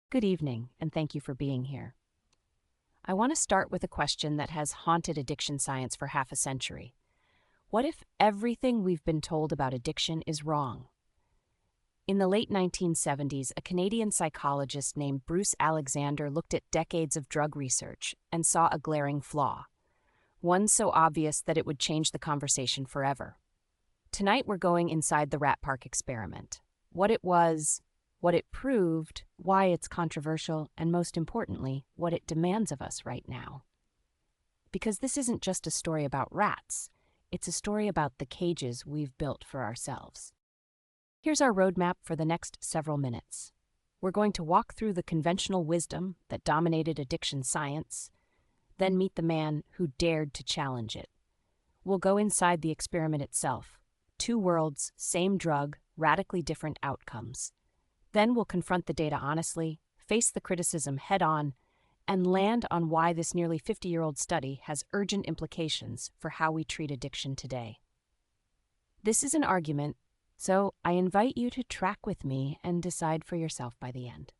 Good evening, and thank you for being here. I want to start with a question that has haunted addiction science for half a century. What if everything we've been told about addiction is wrong? In the late 1970s, a Canadian psychologist named Bruce Alexander looked at decades of drug research and saw a glaring flaw, one so obvious that it would change the conversation forever. Tonight we're going inside the Rat Park experiment. What it was, what it proved, why it's controversial, and most importantly, what it demands of us right now. Because this isn't just a story about rats, it's a story about the cages we've built for ourselves. Here's our roadmap for the next several minutes. We're going to walk through the conventional wisdom that dominated addiction science, then meet the man who dared to challenge it. We'll go inside the experiment itself. Two worlds, same drug, radically different outcomes. Then we'll confront the data honestly, face the criticism head-on, and land on why this nearly 50-year-old study has urgent implications for how we treat addiction today. This is an argument, so I invite you to track with me and decide for yourself by the end.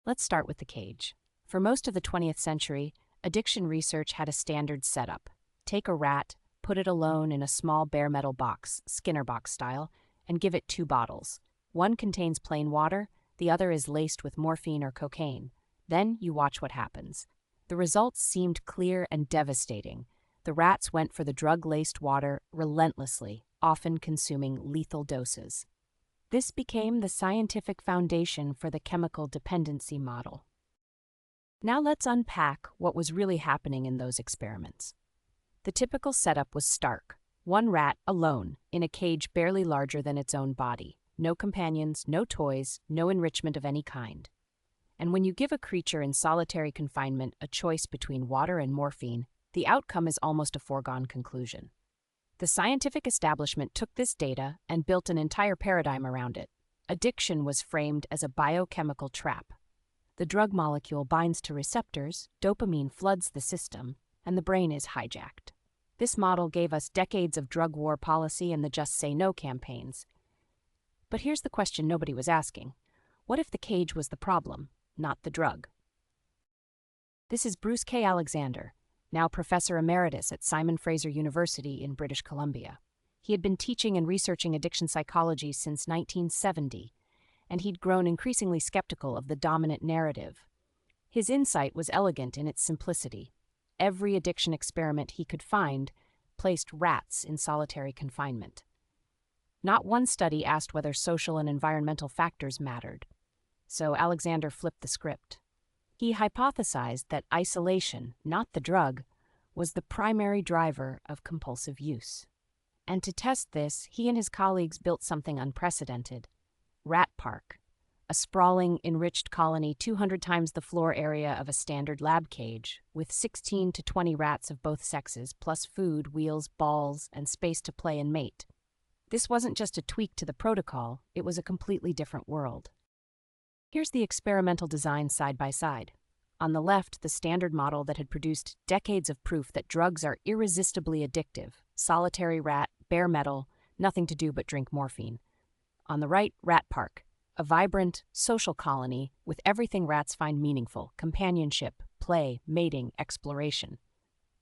Let's start with the cage. For most of the 20th century, addiction research had a standard setup. Take a rat, put it alone in a small bare metal box, Skinner box style, and give it 2 bottles. One contains plain water, the other is laced with morphine or cocaine. Then you watch what happens. The results seemed clear and devastating. The rats went for the drug-laced water relentlessly, often consuming lethal doses. This became the scientific foundation for the chemical dependency model. Now let's unpack what was really happening in those experiments. The typical setup was stark. One rat alone, in a cage barely larger than its own body. No companions, no toys, no enrichment of any kind. And when you give a creature in solitary confinement a choice between water and morphine, the outcome is almost a foregone conclusion. The scientific establishment took this data and built an entire paradigm around it. Addiction was framed as a biochemical trap. The drug molecule binds to receptors, dopamine floods the system, and the brain is hijacked. This model gave us decades of drug war policy and the Just Say No campaigns. But here's the question nobody was asking. What if the cage was the problem, not the drug? This is Bruce K. Alexander, now Professor Emeritus at Simon Fraser University in British Columbia. He had been teaching and researching addiction psychology since 1970, and he'd grown increasingly skeptical of the dominant narrative. His insight was elegant in its simplicity. Every addiction experiment he could find placed rats in solitary confinement. Not one study asked whether social and environmental factors mattered. So Alexander flipped the script. He hypothesized that isolation, not the drug, was the primary driver of compulsive use. And to test this, he and his colleagues built something unprecedented. Rat Park, a sprawling, enriched colony 200 times the floor area of a standard lab cage, with 16 to 20 rats of both sexes, plus food, wheels, balls, and space to play and mate. This wasn't just a tweak to the protocol, it was a completely different world. Here's the experimental design side by side. On the left, the standard model that had produced decades of proof that drugs are irresistibly addictive. Solitary rat, bare metal, nothing to do but drink morphine. On the right, Rat Park, a vibrant, social colony with everything rats find meaningful: companionship, play, mating, exploration.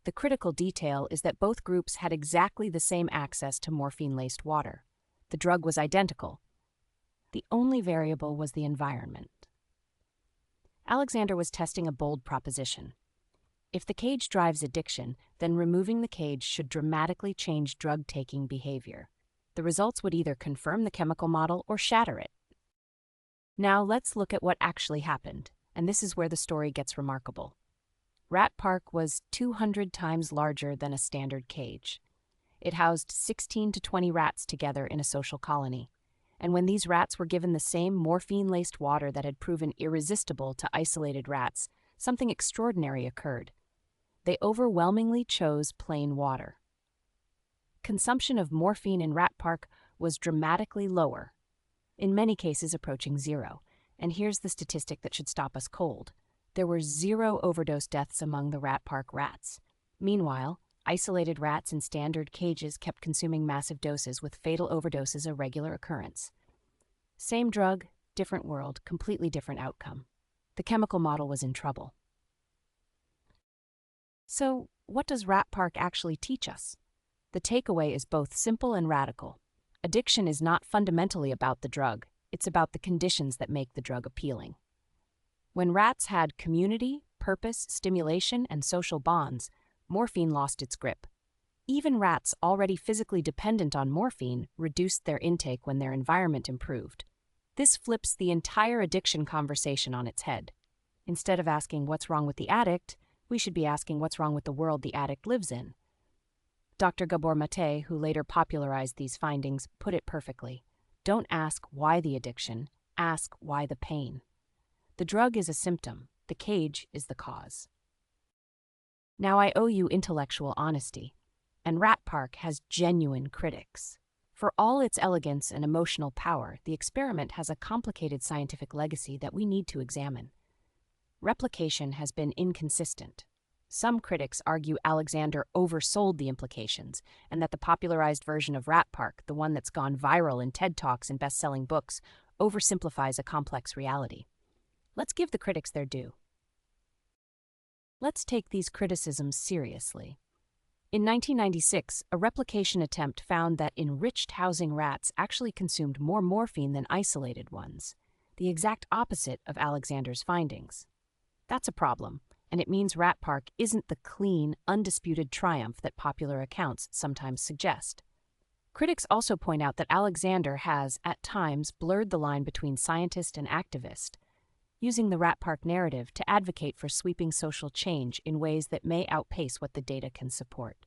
The critical detail is that both groups had exactly the same access to morphine-laced water. The drug was identical. The only variable was the environment. Alexander was testing a bold proposition. If the cage drives addiction, then removing the cage should dramatically change drug-taking behavior. The results would either confirm the chemical model or shatter it. Now let's look at what actually happened, and this is where the story gets remarkable. Rat Park was 200 times larger than a standard cage. It housed 16 to 20 rats together in a social colony. And when these rats were given the same morphine-laced water that had proven irresistible to isolated rats, something extraordinary occurred. They overwhelmingly chose plain water. Consumption of morphine in Rat Park was dramatically lower, in many cases approaching 0. And here's the statistic that should stop us cold. There were 0 overdose deaths among the Rat Park rats. Meanwhile, isolated rats in standard cages kept consuming massive doses, with fatal overdoses a regular occurrence. Same drug, different world, completely different outcome. The chemical model was in trouble. So, what does Rat Park actually teach us? The takeaway is both simple and radical. Addiction is not fundamentally about the drug, it's about the conditions that make the drug appealing. When rats had community, purpose, stimulation, and social bonds, morphine lost its grip. Even rats already physically dependent on morphine reduced their intake when their environment improved. This flips the entire addiction conversation on its head. Instead of asking what's wrong with the addict, we should be asking what's wrong with the world the addict lives in. Dr. Gabor Mate, who later popularized these findings, put it perfectly. Don't ask why the addiction, ask why the pain. The drug is a symptom, the cage is the cause. Now I owe you intellectual honesty, and Rat Park has genuine critics. For all its elegance and emotional power, the experiment has a complicated scientific legacy that we need to examine. Replication has been inconsistent. Some critics argue Alexander oversold the implications, and that the popularized version of Rat Park, the one that's gone viral in TED Talks and best-selling books, oversimplifies a complex reality. Let's give the critics their due. Let's take these criticisms seriously. In 1996, a replication attempt found that enriched housing rats actually consumed more morphine than isolated ones, the exact opposite of Alexander's findings. That's a problem, and it means Rat Park isn't the clean, undisputed triumph that popular accounts sometimes suggest. Critics also point out that Alexander has, at times, blurred the line between scientist and activist, using the Rat Park narrative to advocate for sweeping social change in ways that may outpace what the data can support.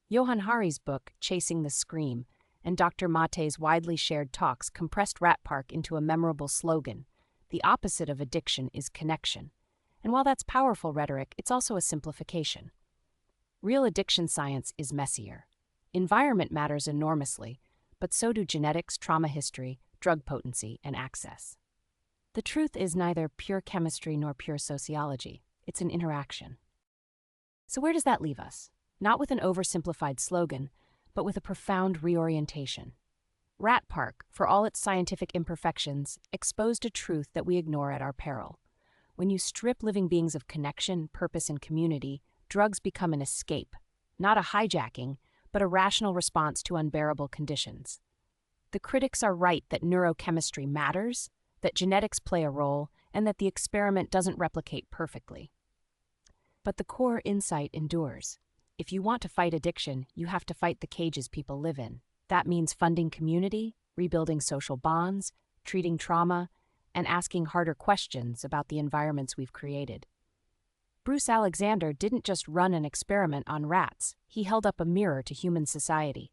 Johann Hari's book, Chasing the Scream, and Dr. Mate's widely shared talks compressed Rat Park into a memorable slogan: the opposite of addiction is connection. And while that's powerful rhetoric, it's also a simplification. Real addiction science is messier. Environment matters enormously, but so do genetics, trauma history, drug potency, and access. The truth is neither pure chemistry nor pure sociology. It's an interaction. So where does that leave us? Not with an oversimplified slogan, but with a profound reorientation. Rat Park, for all its scientific imperfections, exposed a truth that we ignore at our peril. When you strip living beings of connection, purpose, and community, drugs become an escape, not a hijacking, but a rational response to unbearable conditions. The critics are right that neurochemistry matters, that genetics play a role, and that the experiment doesn't replicate perfectly. But the core insight endures. If you want to fight addiction, you have to fight the cages people live in. That means funding community, rebuilding social bonds, treating trauma, and asking harder questions about the environments we've created. Bruce Alexander didn't just run an experiment on rats, he held up a mirror to human society.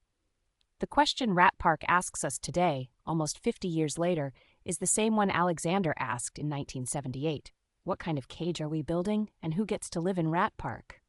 The question Rat Park asks us today, almost 50 years later, is the same one Alexander asked in 1978. What kind of cage are we building, and who gets to live in Rat Park?